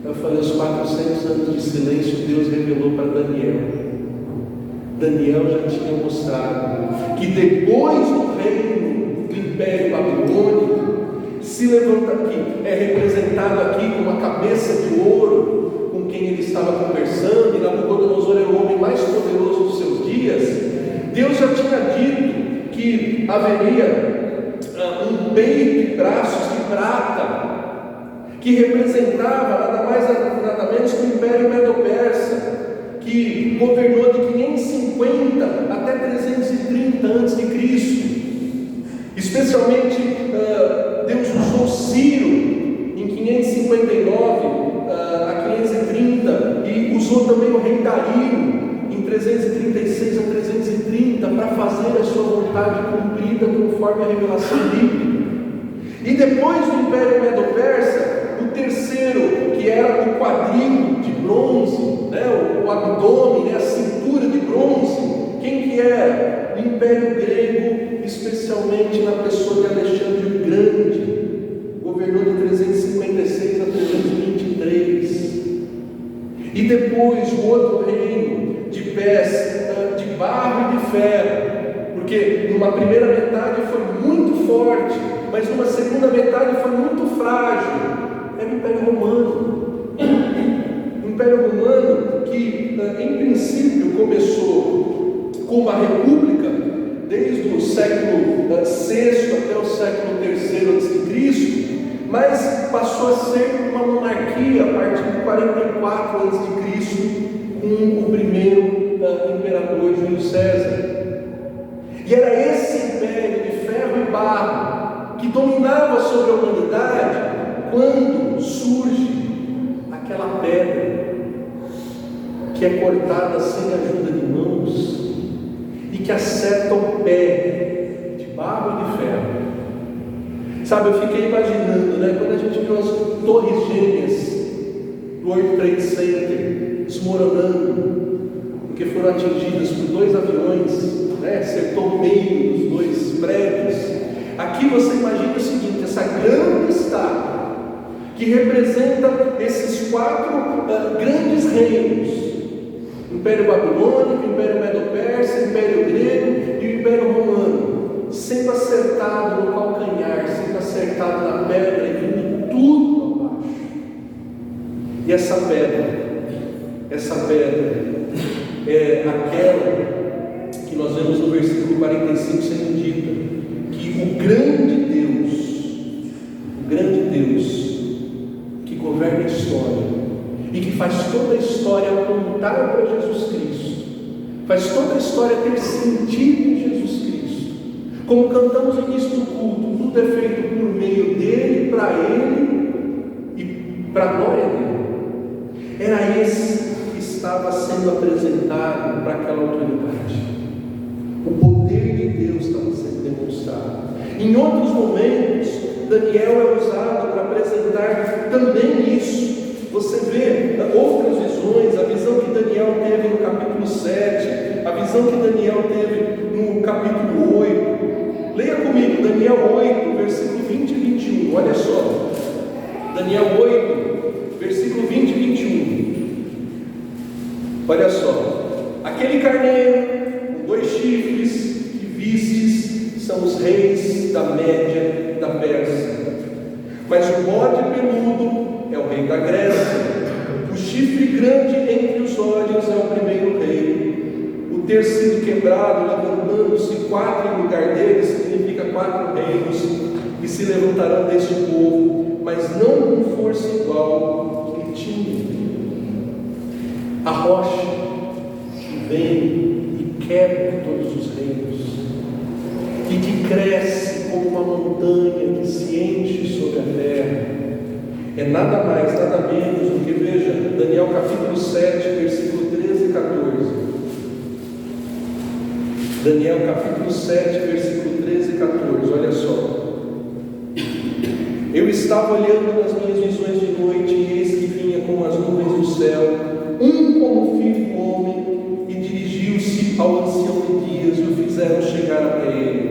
A: Eu falei: os 400 anos de silêncio Deus revelou para Daniel. Daniel já tinha mostrado que depois do reino do Império Babilônico, se levanta aqui, é representado aqui com uma cabeça de ouro, com quem ele estava conversando, e Nabucodonosor era o homem mais poderoso dos seus dias. Deus já tinha dito que haveria um peito e braços de prata, que representava nada mais nada menos que o Império Medo-Persa, que governou de 550 até 330 a.C. Especialmente Deus usou Ciro em 559 a 530, e usou também o rei Dario em 336 a 330 para fazer a sua vontade cumprida conforme a revelação bíblica. E depois do Império Medo-Persa, o terceiro, que era o quadril de bronze, o abdômen, a cintura de bronze, quem que era? O Império Grego, especialmente na pessoa de Alexandre o Grande, governou de 356 a 323. E depois o outro reino, de pés, de barro e de ferro, porque numa primeira metade foi muito forte, mas numa segunda metade foi muito frágil. Era o Império Romano. O Império Romano que em princípio começou com uma república desde o século VI até o século III a.C., mas passou a ser uma monarquia a partir de 44 a.C., com o primeiro imperador Júlio César. E era esse império de ferro e barro que dominava sobre a humanidade quando surge aquela pedra que é cortada sem ajuda de mãos e que acerta o pé de barro e de ferro. Sabe, eu fiquei imaginando, quando a gente viu as torres gêmeas do World Trade Center desmoronando, porque foram atingidas por 2 aviões, acertou o meio dos 2 prédios. Aqui você imagina o seguinte: essa grande estátua que representa esses 4 grandes reinos: Império Babilônico, Império Medo-Persa, Império Grego e o Império Romano, sendo acertado no calcanhar, sendo acertado na pedra e vindo tudo abaixo. E essa pedra é aquela que nós vemos no versículo 45 sendo dita, que o grande Deus que governa a história e que faz toda a história apontar para Jesus Cristo, faz toda a história ter sentido em Jesus Cristo, Como cantamos no início do culto, tudo é feito por meio dele, para ele e para a glória dele. Era esse que estava sendo apresentado para aquela autoridade. O poder de Deus estava sendo demonstrado. Em outros momentos, Daniel é usado para apresentar também isso. Você vê outras visões, a visão que Daniel teve no capítulo 7, a visão que Daniel teve no capítulo 8. Leia comigo, Daniel 8, versículo 20 e 21, olha só. Daniel 8, versículo 20 e 21. Olha só. Aquele carneiro com 2 chifres que vistes são os reis da Média da Pérsia. Mas o bode peludo é o rei da Grécia. O chifre grande entre os olhos é o primeiro rei. O ter sido quebrado, levantando-se 4 em lugar dele, significa 4 reinos que se levantarão deste povo, mas não com força igual que tinha. A rocha que vem e quebra todos os reinos, e que cresce como uma montanha que se enche sobre a terra, é nada mais, nada menos do que, veja, Daniel capítulo 7, versículo 13 e 14. Daniel capítulo 7, versículo 13 e 14, olha só. Eu estava olhando nas minhas visões de noite, e eis que vinha com as nuvens do céu, um como filho do homem, e dirigiu-se ao ancião de dias, e o fizeram chegar até ele.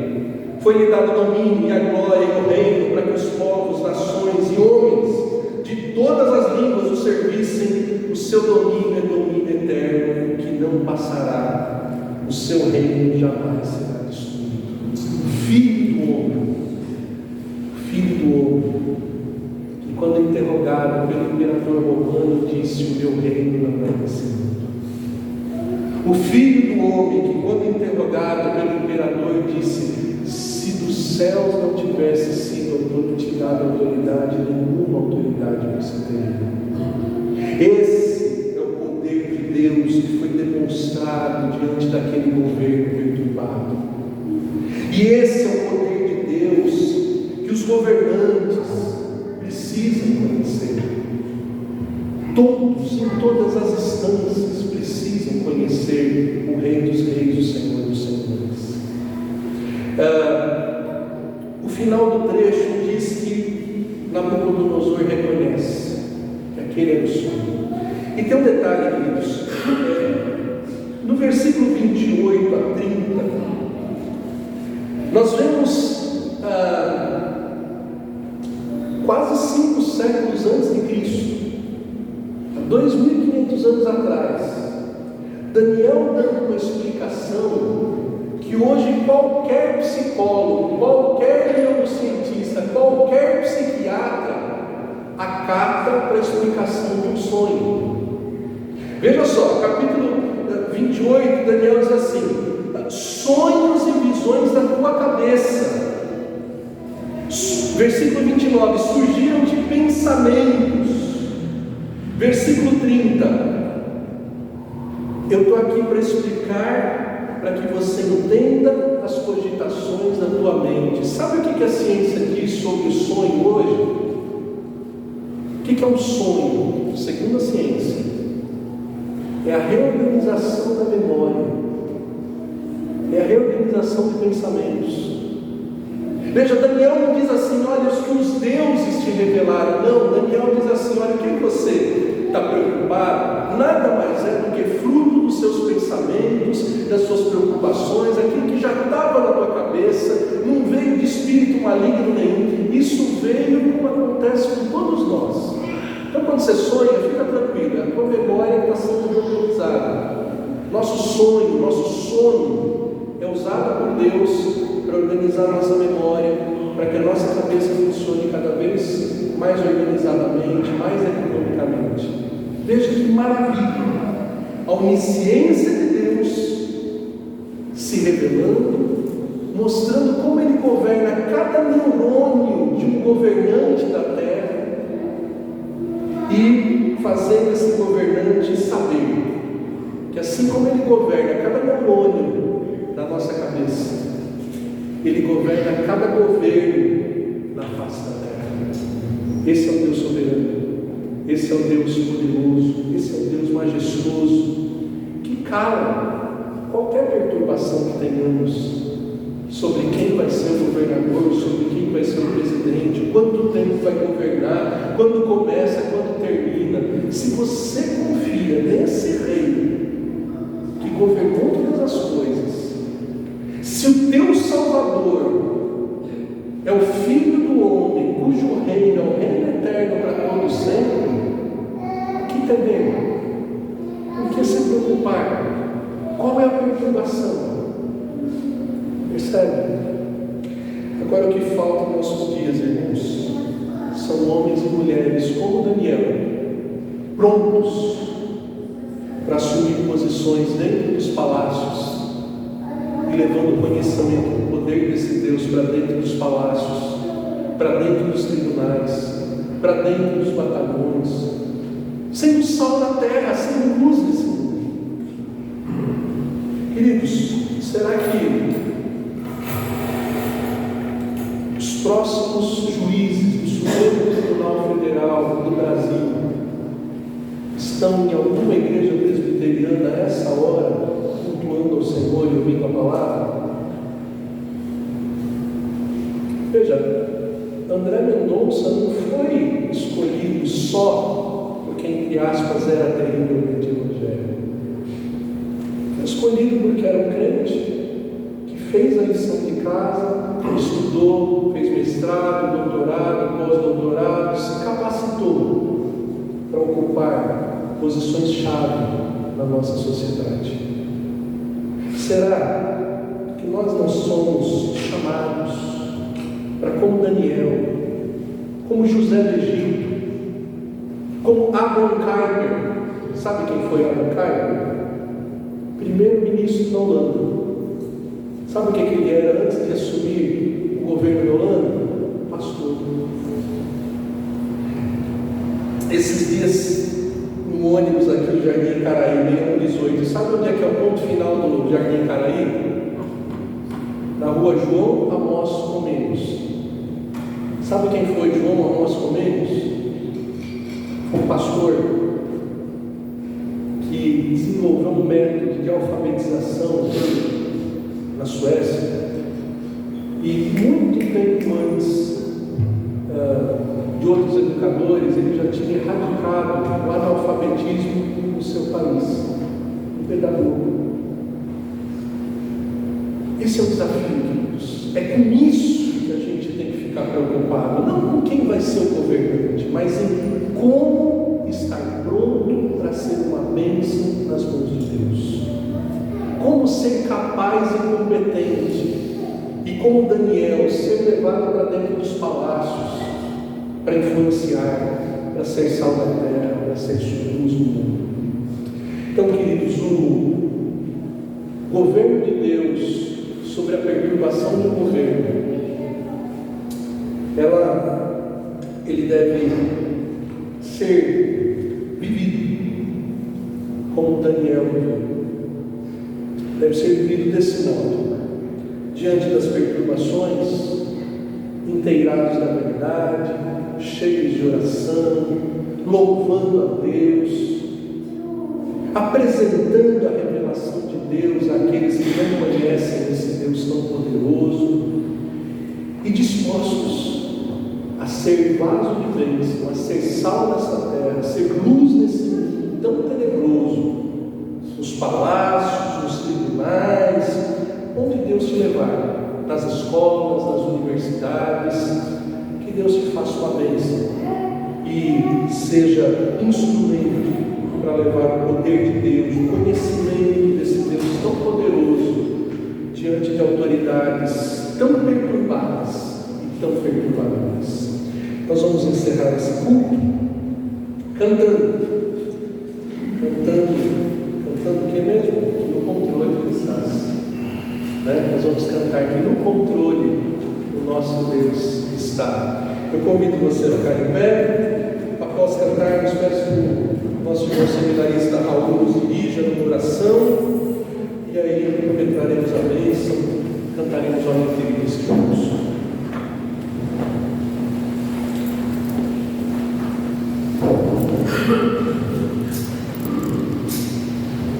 A: Foi-lhe dado o domínio e a glória e o reino, para que os povos, nações e homens de todas as línguas o servissem. O seu domínio é domínio eterno, que não passará. O seu reino jamais será destruído. Filho do homem, que quando interrogado pelo imperador romano, disse: o meu reino não é desse mundo. O filho do homem, que quando interrogado pelo imperador, disse: se dos céus não tivesse sido tirada a autoridade, nenhuma autoridade você teria. Esse é o poder de Deus que foi demonstrado diante daquele governo perturbado. E esse é o poder de Deus que os governantes precisam conhecer. Todos, em todas as instâncias, precisam conhecer o Rei dos Reis, o Senhor dos Senhores. O final do trecho diz que Nabucodonosor reconhece que aquele era o sonho. E tem um detalhe, queridos, no versículo 28 a 30, nós vemos quase 5 séculos antes de Cristo, 2.500 anos atrás, Daniel dando uma explicação que hoje qualquer psicólogo, qualquer neurocientista, qualquer psiquiatra acata para a explicação de um sonho. Veja só, capítulo 28, Daniel diz assim: sonhos e visões da tua cabeça. Versículo 29, surgiram de pensamentos. Versículo 30, eu estou aqui para explicar, para que você entenda as cogitações da tua mente. Sabe o que a ciência diz sobre o sonho hoje? O que é um sonho? Segundo a ciência, é a reorganização da memória, é a reorganização de pensamentos. Veja, Daniel não diz assim: olha, os que os deuses te revelaram. Não, Daniel diz assim: olha, o que você está preocupado? Nada mais é do que fruto dos seus pensamentos, das suas preocupações, aquilo que já estava na tua cabeça, não veio de espírito maligno nenhum. Isso veio como acontece com todos nós. Então, quando você sonha, fica tranquilo, a tua memória está sendo reorganizada. Nosso sonho, nosso sono é usado por Deus para organizar a nossa memória, para que a nossa cabeça funcione cada vez mais organizadamente, mais economicamente. Veja que maravilha! A onisciência de Deus se revelando, mostrando como Ele governa cada neurônio de um governante da terra e fazendo esse governante saber que assim como Ele governa cada neurônio da nossa cabeça, Ele governa cada governo na face da terra. Esse é o Deus soberano, esse é o Deus poderoso, esse é o Deus majestoso, que cala qualquer perturbação que tenhamos sobre quem vai ser o governador, sobre quem vai ser o presidente, quanto tempo vai governar, quando começa, quando termina. Se você confia nesse rei que governou todas as coisas, se o teu Salvador é o Filho do homem, cujo reino é o reino eterno para todos sempre, o que temer? O que se preocupar? Qual é a perturbação? Percebe? Agora o que falta nos nossos dias, irmãos, são homens e mulheres como Daniel, prontos para assumir posições dentro dos palácios e levando o conhecimento do poder desse Deus para dentro dos palácios, para dentro dos tribunais, para dentro dos batalhões, sendo sal na terra, sendo luz nesse mundo. Queridos, será que os próximos juízes do Supremo Tribunal Federal do Brasil estão em alguma igreja presbiteriana a essa hora, cultuando ao Senhor e ouvindo a palavra? Veja, André Mendonça não foi escolhido só porque, entre aspas, era terrivelmente evangélico. Foi escolhido porque era um crente que fez a lição de casa, estudou, fez mestrado, doutorado, pós-doutorado, se capacitou para ocupar posições-chave na nossa sociedade. Será que nós não somos chamados para, como Daniel, como José do Egito, como Abraham Kuyper? Sabe quem foi Abraham Kuyper? Primeiro-ministro da Holanda. Sabe o que ele era antes de assumir o governo da Holanda? Pastor. Esses dias, no ônibus aqui no Jardim Caraí, 18, sabe onde é que é o ponto final do Jardim Caraí? Na rua João Amós Comênios. Sabe quem foi João Amós Comênios? Foi um pastor que desenvolveu um método de alfabetização na Suécia, e muito tempo antes de outros educadores, ele já tinha erradicado o analfabetismo no seu país, um pedagogo. Esse é o desafio, queridos. É com isso que a gente tem que ficar preocupado, não com quem vai ser o governante, mas em como estar pronto para ser uma bênção nas mãos de Deus. Como ser capaz e competente, e como Daniel, ser levado para dentro dos palácios, para influenciar, para ser sal da terra, para ser luz no mundo. Então, queridos, o governo de Deus sobre a perturbação do governo, ele deve ser vivido como Daniel viveu. Deve ser vivido desse modo, diante das perturbações, inteirados da verdade, cheios de oração, louvando a Deus, apresentando a revelação de Deus àqueles que não conhecem esse Deus tão poderoso, e dispostos a ser vaso de bênção, a ser sal nessa terra, a ser luz nesse mundo tão tenebroso, nos palácios, nos tribunais, onde Deus te levar, nas escolas, nas universidades. Que Deus te faça uma bênção e seja instrumento para levar o poder de Deus, o conhecimento desse Deus tão poderoso diante de autoridades tão perturbadas e tão perturbadoras. Nós vamos encerrar esse culto cantando o que mesmo? No controle do estás. Nós vamos cantar aqui no controle do nosso Deus está. Eu convido você a ficar em pé. Após cantarmos, peço que o nosso irmão seminarista Raul nos dirija numa oração, e aí entraremos a bênção